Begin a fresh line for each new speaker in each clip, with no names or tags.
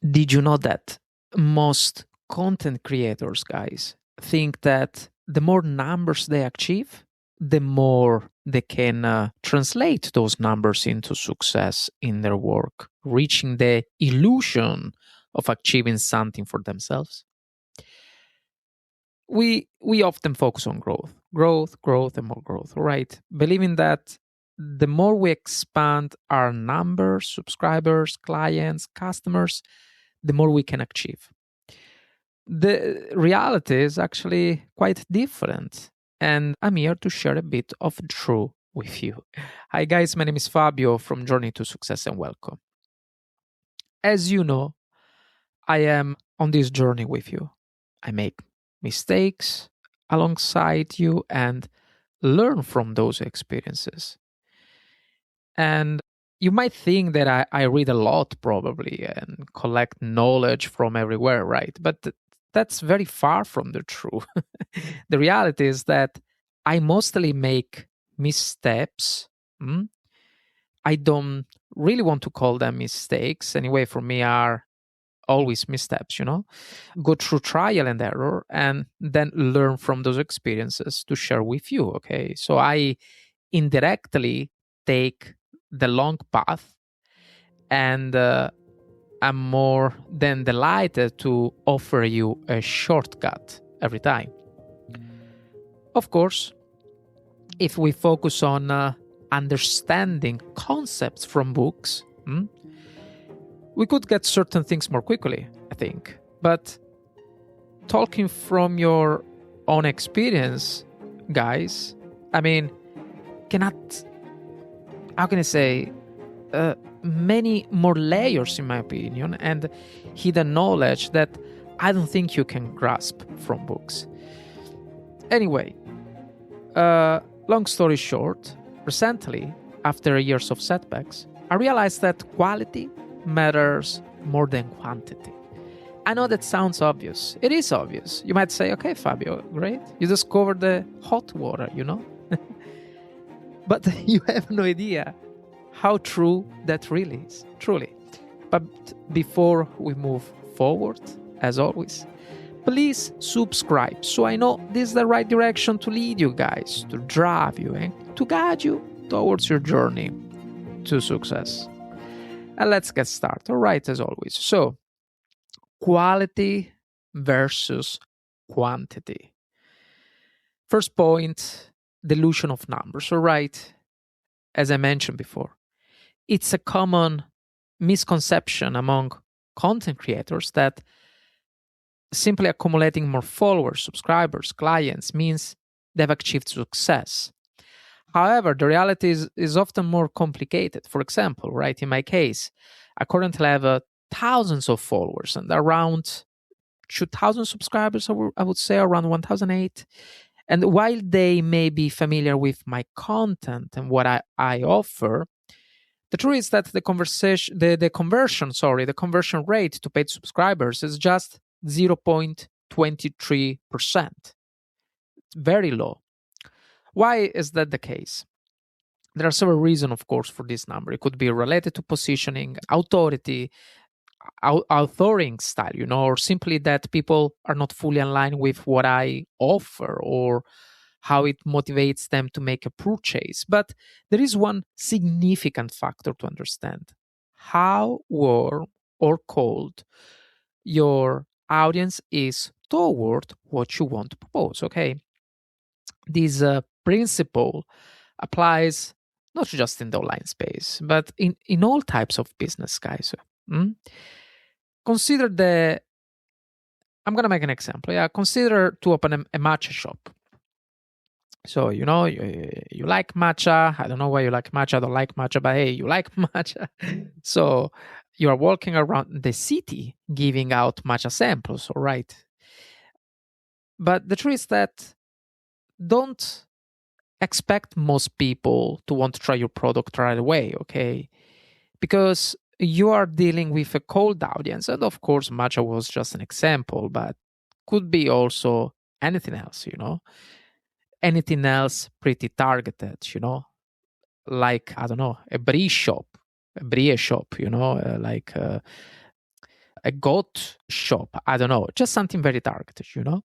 Did you know that most content creators, guys, think that the more numbers they achieve, the more they can translate those numbers into success in their work, reaching the illusion of achieving something for themselves? We often focus on growth, and more growth, right? Believing that the more we expand our numbers, subscribers, clients, customers, the more we can achieve. The reality is actually quite different, and I'm here to share a bit of the truth with you. Hi guys, my name is Fabio from Journey to Success, and welcome. As you know, I am on this journey with you. I make mistakes alongside you and learn from those experiences. And you might think that I read a lot probably and collect knowledge from everywhere, right? But that's very far from the truth. The reality is that I mostly make missteps. mm, I don't really want to call them mistakes. Anyway, for me, are always missteps, go through trial and error and then learn from those experiences to share with you. Okay. So I indirectly take the long path, and I'm more than delighted to offer you a shortcut every time. Of course, if we focus on understanding concepts from books, we could get certain things more quickly, I think. But talking from your own experience, guys, I mean, cannot, how can I say, many more layers, in my opinion, and hidden knowledge that I don't think you can grasp from books. Anyway, long story short, recently, after years of setbacks, I realized that quality matters more than quantity. I know that sounds obvious. It is obvious. You might say, okay, Fabio, great. You discovered the hot water, But you have no idea how true that really is, truly. But before we move forward, as always, please subscribe so I know this is the right direction to lead you guys, to drive you, and to guide you towards your journey to success. And let's get started. All right, as always. So, quality versus quantity. First point, dilution of numbers. All right, as I mentioned before, it's a common misconception among content creators that simply accumulating more followers, subscribers, clients means they've achieved success. However, the reality is often more complicated. For example, right, in my case, I currently have thousands of followers and around 2,000 subscribers, I would say around 1,008. And while they may be familiar with my content and what I offer, the truth is that the conversion rate to paid subscribers is just 0.23%. It's very low. Why is that the case? There are several reasons, of course, for this number. It could be related to positioning, authority, authoring style, or simply that people are not fully aligned with what I offer or how it motivates them to make a purchase. But there is one significant factor to understand: how warm or cold your audience is toward what you want to propose. Okay. This principle applies not just in the online space, but in all types of business, guys. Consider I'm going to make an example. Yeah, consider to open a matcha shop. So, you like matcha. I don't know why you like matcha. I don't like matcha, but hey, you like matcha. So you are walking around the city giving out matcha samples, all right? But the truth is that don't expect most people to want to try your product right away, okay? Because you are dealing with a cold audience. And of course, matcha was just an example, but could be also anything else, anything else pretty targeted, like, I don't know, a brie shop, like a goat shop. I don't know, just something very targeted, you know?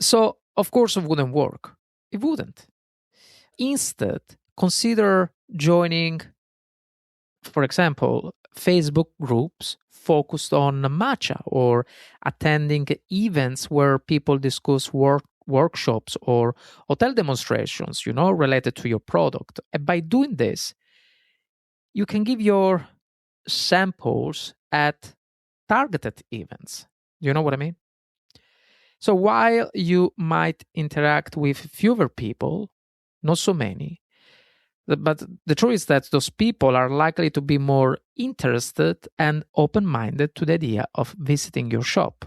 So, of course, it wouldn't work. It wouldn't. Instead, consider joining, for example, Facebook groups focused on matcha or attending events where people discuss workshops or hotel demonstrations, you know, related to your product. And by doing this, you can give your samples at targeted events. You know what I mean? So while you might interact with fewer people, not so many, but the truth is that those people are likely to be more interested and open minded to the idea of visiting your shop.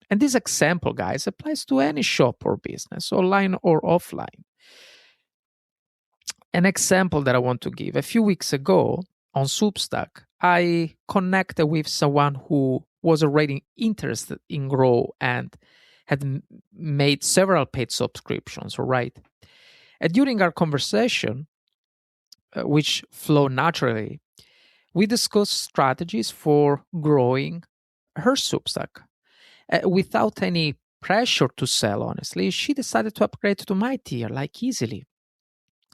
And this example, guys, applies to any shop or business, online or offline. An example that I want to give: a few weeks ago on Substack, I connected with someone who was already interested in Grow and had made several paid subscriptions, all right? And during our conversation, which flow naturally, we discussed strategies for growing her Substack. Without any pressure to sell, honestly, she decided to upgrade to my tier, like easily.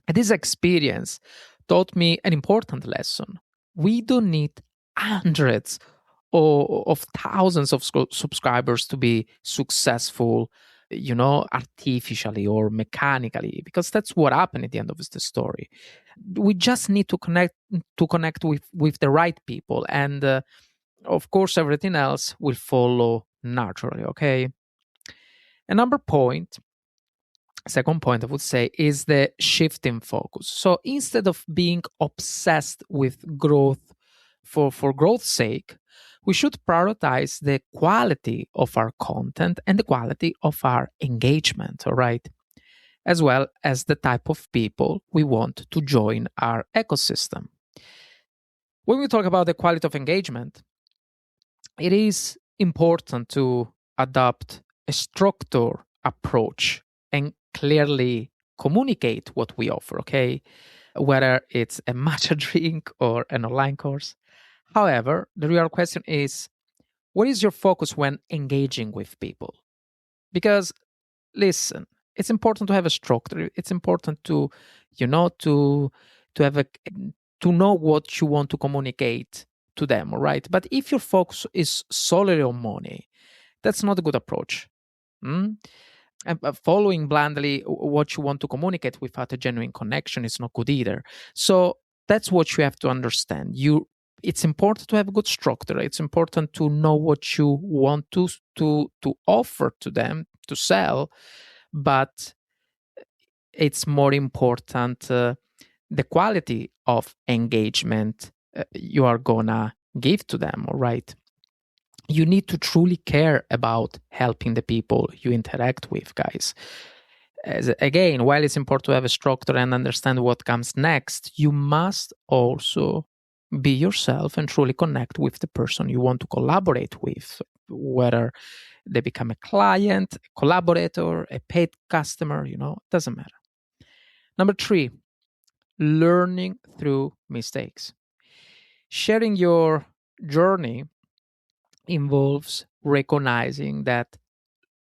And this experience taught me an important lesson. We don't need hundreds or of thousands of subscribers to be successful, you know, artificially or mechanically, because that's what happened at the end of the story. We just need to connect with the right people, and of course everything else will follow naturally. Okay. Another point, second point I would say, is the shift in focus. So instead of being obsessed with growth for growth's sake, we should prioritize the quality of our content and the quality of our engagement, all right? As well as the type of people we want to join our ecosystem. When we talk about the quality of engagement, it is important to adopt a structured approach and clearly communicate what we offer, okay? Whether it's a matcha drink or an online course. However, the real question is, what is your focus when engaging with people? Because listen, it's important to have a structure. It's important to, you know, to have a to know what you want to communicate to them, all right? But if your focus is solely on money, that's not a good approach. Mm? And following blindly what you want to communicate without a genuine connection is not good either. So that's what you have to understand. It's important to have a good structure. It's important to know what you want to offer to them to sell, but it's more important the quality of engagement you are gonna give to them. All right, you need to truly care about helping the people you interact with, guys. Again, while it's important to have a structure and understand what comes next, you must also be yourself and truly connect with the person you want to collaborate with, whether they become a client, a collaborator, a paid customer, you know, it doesn't matter. Number 3, learning through mistakes. Sharing your journey involves recognizing that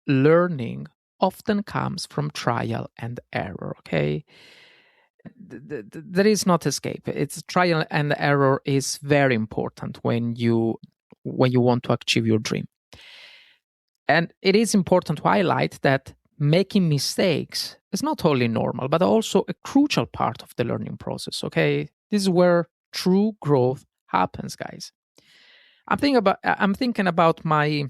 learning often comes from trial and error, okay? There is not escape. It's trial and error is very important when you want to achieve your dream. And it is important to highlight that making mistakes is not only normal, but also a crucial part of the learning process, okay? This is where true growth happens, guys. I'm thinking about my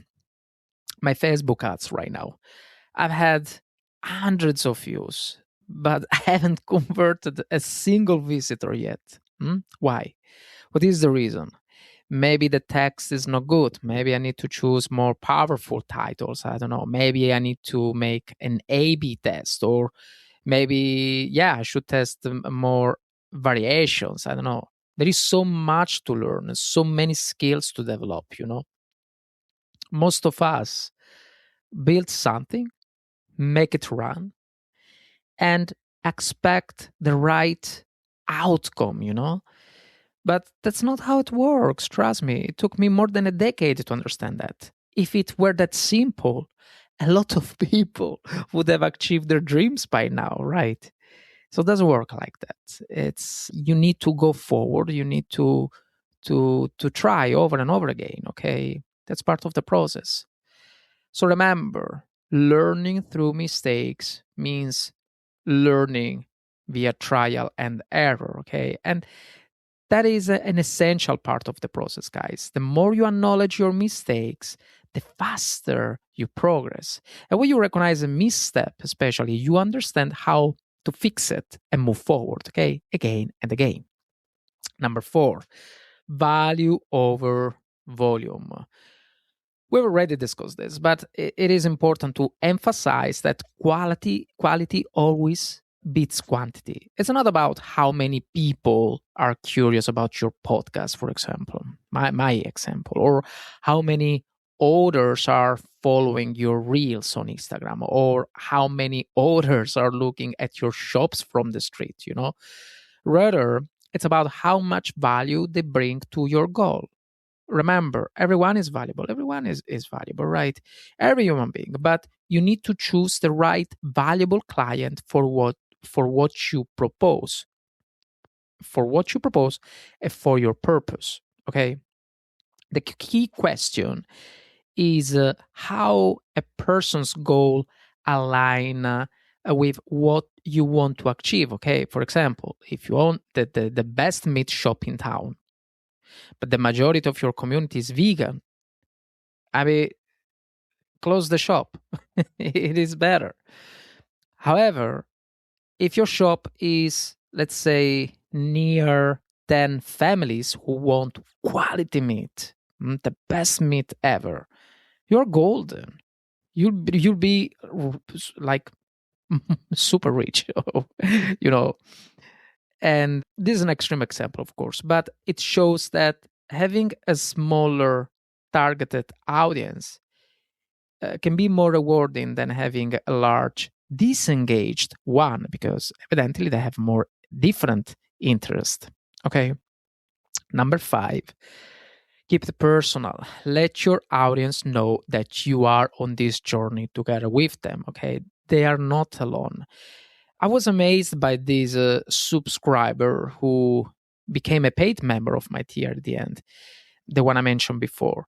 Facebook ads right now. I've had hundreds of views, but I haven't converted a single visitor yet. Why? What is the reason? Maybe the text is not good. Maybe I need to choose more powerful titles. I don't know. Maybe I need to make an A/B test, or maybe, I should test more variations. I don't know. There is so much to learn, so many skills to develop, you know. Most of us build something, make it run, and expect the right outcome, you know. But that's not how it works. Trust me. It took me more than a decade to understand that. If it were that simple, a lot of people would have achieved their dreams by now, right? So it doesn't work like that. It's you need to go forward. You need to try over and over again. Okay, that's part of the process. So remember, learning through mistakes means learning via trial and error. Okay, and that is an essential part of the process, guys. The more you acknowledge your mistakes, the faster you progress. And when you recognize a misstep, especially, you understand how to fix it and move forward, okay? Again and again. Number 4, value over volume. We've already discussed this, but it is important to emphasize that quality always beats quantity. It's not about how many people are curious about your podcast, for example, my example, or how many authors are following your reels on Instagram, or how many authors are looking at your shops from the street. Rather, it's about how much value they bring to your goal. Remember, everyone is valuable. Everyone is valuable, right? Every human being. But you need to choose the right valuable client for what you propose. For what you propose and for your purpose. Okay. The key question is how a person's goal align with what you want to achieve. Okay. For example, if you own the best meat shop in town, but the majority of your community is vegan, I mean, close the shop. It is better. However, if your shop is, let's say, near 10 families who want quality meat, the best meat ever, you're golden. You'll be like super rich, you know. And this is an extreme example, of course, but it shows that having a smaller targeted audience can be more rewarding than having a large disengaged one, because evidently they have more different interest. Okay. Number 5, keep it personal. Let your audience know that you are on this journey together with them. Okay. They are not alone. I was amazed by this subscriber who became a paid member of my tier at the end, the one I mentioned before.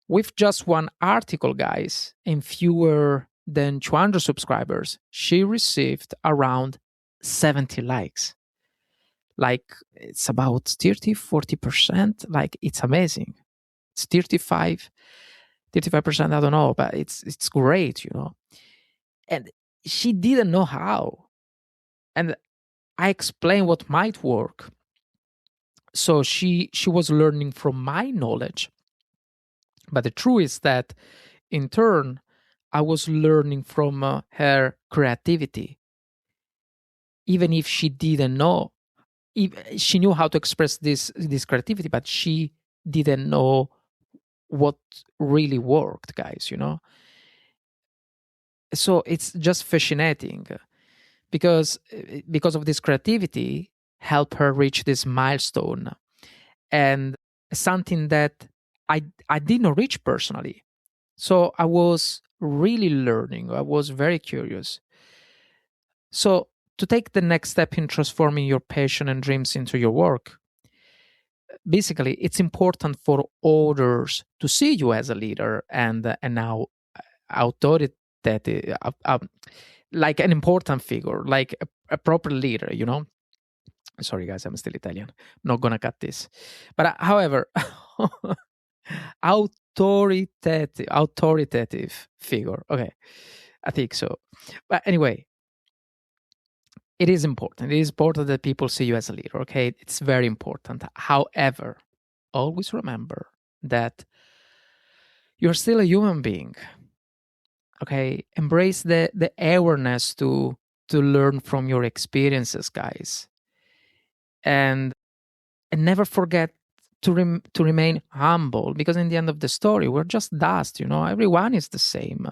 With just one article, guys, and fewer than 200 subscribers, she received around 70 likes. Like, it's about 30-40%. Like, it's amazing. It's 35%, I don't know, but it's great. And she didn't know how. And I explained what might work. So she was learning from my knowledge. But the truth is that, in turn, I was learning from her creativity. Even if she didn't know, she knew how to express this creativity, but she didn't know what really worked, guys. So it's just fascinating because of this creativity help her reach this milestone, and something that I didn't reach personally. So I was really learning. I was very curious. So to take the next step in transforming your passion and dreams into your work, basically, it's important for others to see you as a leader and now authoritative, like an important figure, like a proper leader. Sorry, guys, I'm still Italian. Not gonna cut this. But however, authoritative figure. Okay, I think so. But anyway, it is important. It is important that people see you as a leader. Okay, it's very important. However, always remember that you're still a human being. Okay, embrace the awareness to learn from your experiences, guys, and never forget to remain humble, because in the end of the story, we're just dust. Everyone is the same,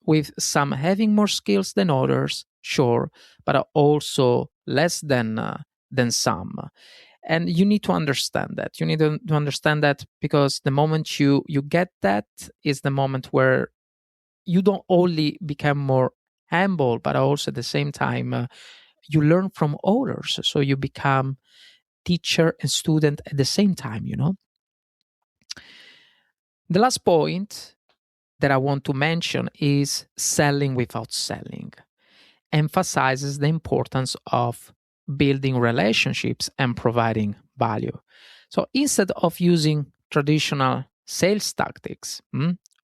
with some having more skills than others, sure, but also less than some. And you need to understand that. You need to understand that, because the moment you get that is the moment where you don't only become more humble, but also at the same time you learn from others. So you become teacher and student at the same time, The last point that I want to mention is selling without selling. Emphasizes the importance of building relationships and providing value. So instead of using traditional sales tactics,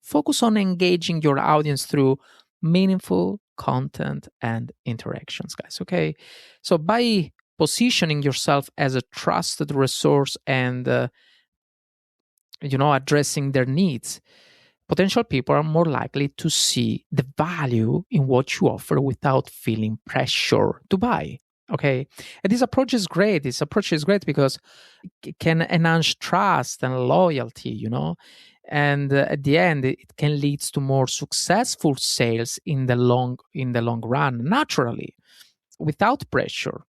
focus on engaging your audience through meaningful content and interactions, guys. Okay. So by positioning yourself as a trusted resource and addressing their needs, potential people are more likely to see the value in what you offer without feeling pressure to buy. Okay. And this approach is great. This approach is great because it can enhance trust and loyalty, And at the end, it can lead to more successful sales in the long run, naturally, without pressure.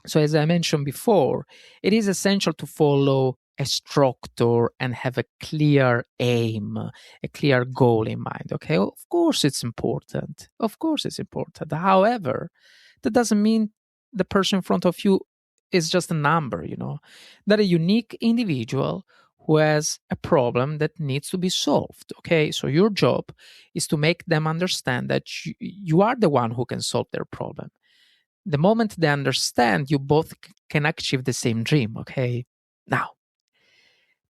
So as I mentioned before, it is essential to follow a structure and have a clear aim, a clear goal in mind. Okay, of course it's important. Of course it's important. However, that doesn't mean the person in front of you is just a number, They're a unique individual who has a problem that needs to be solved. Okay, so your job is to make them understand that you are the one who can solve their problem. The moment they understand, you both can achieve the same dream. Okay, now,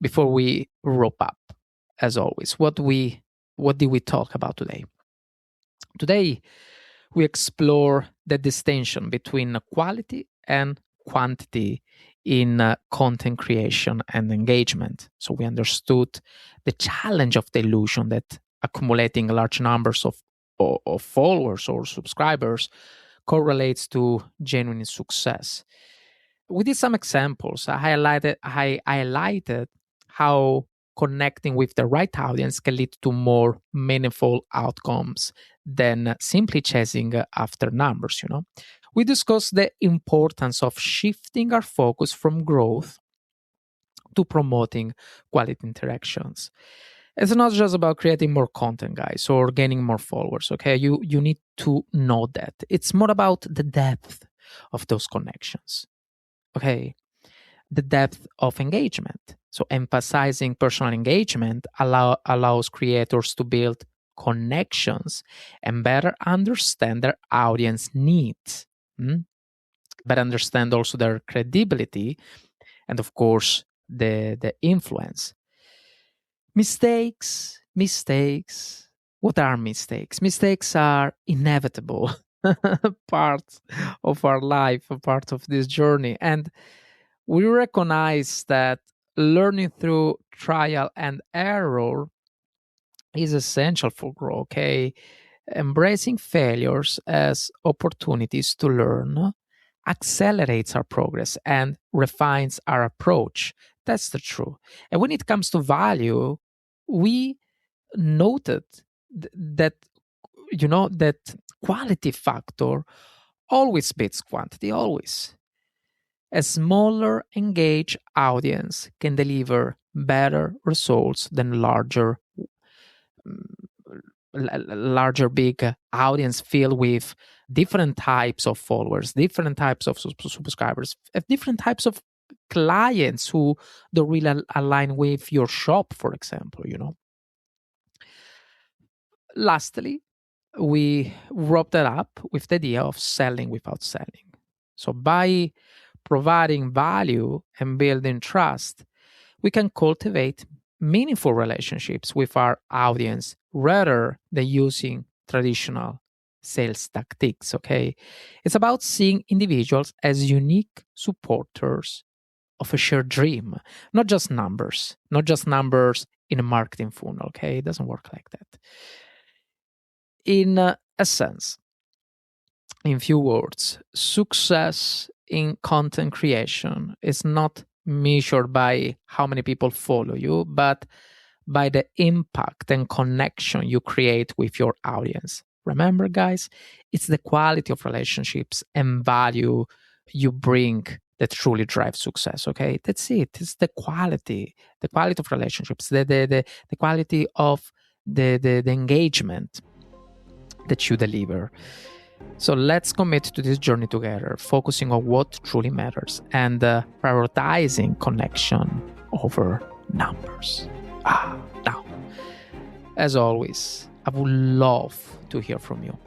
before we wrap up, as always, what did we talk about today? Today, we explore the distinction between quality and quantity in content creation and engagement. So we understood the challenge of dilution, that accumulating large numbers of followers or subscribers correlates to genuine success. We did some examples. I highlighted how connecting with the right audience can lead to more meaningful outcomes than simply chasing after numbers, We discussed the importance of shifting our focus from growth to promoting quality interactions. It's not just about creating more content, guys, or gaining more followers, okay? You need to know that. It's more about the depth of those connections, okay? The depth of engagement. So emphasizing personal engagement allows creators to build connections and better understand their audience needs, but understand also their credibility and, of course, the influence. Mistakes. What are mistakes? Mistakes are inevitable part of our life, a part of this journey. And we recognize that learning through trial and error is essential for growth, okay? Embracing failures as opportunities to learn accelerates our progress and refines our approach. That's the truth. And when it comes to value, we noted that that quality factor always beats quantity, always. A smaller engaged audience can deliver better results than larger big audience filled with different types of followers, different types of subscribers, different types of clients who don't really align with your shop, for example, Lastly, we wrap that up with the idea of selling without selling. So by providing value and building trust, we can cultivate meaningful relationships with our audience rather than using traditional sales tactics, okay? It's about seeing individuals as unique supporters of a shared dream, not just numbers in a marketing funnel, okay? It doesn't work like that. In a sense, in few words, success in content creation is not measured by how many people follow you, but by the impact and connection you create with your audience. Remember, guys, it's the quality of relationships and value you bring that truly drives success. Okay, that's it. It's the quality of relationships, the quality of the engagement that you deliver. So let's commit to this journey together, focusing on what truly matters and prioritizing connection over numbers. Now, as always, I would love to hear from you.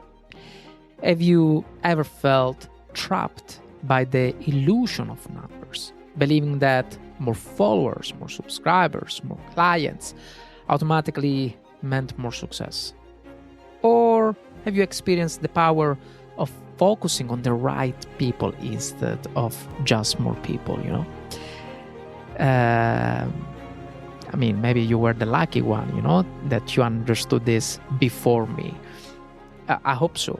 Have you ever felt trapped by the illusion of numbers, believing that more followers, more subscribers, more clients automatically meant more success? Or have you experienced the power of focusing on the right people instead of just more people, maybe you were the lucky one, that you understood this before me. I hope so.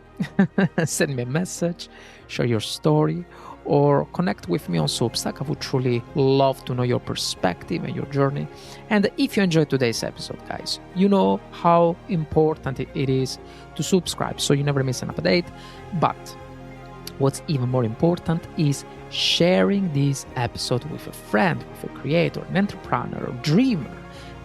Send me a message, share your story, or connect with me on Substack. I would truly love to know your perspective and your journey. And if you enjoyed today's episode, guys, you know how important it is to subscribe so you never miss an update. But what's even more important is sharing this episode with a friend, with a creator, an entrepreneur, a dreamer,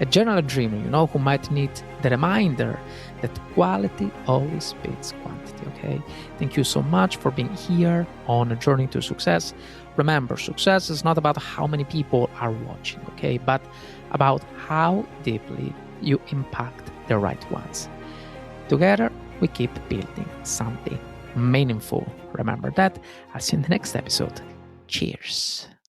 a general dreamer, who might need the reminder that quality always beats quantity, okay? Thank you so much for being here on a journey to success. Remember, success is not about how many people are watching, okay? But about how deeply you impact the right ones. Together, we keep building something meaningful. Remember that. I'll see you in the next episode. Cheers.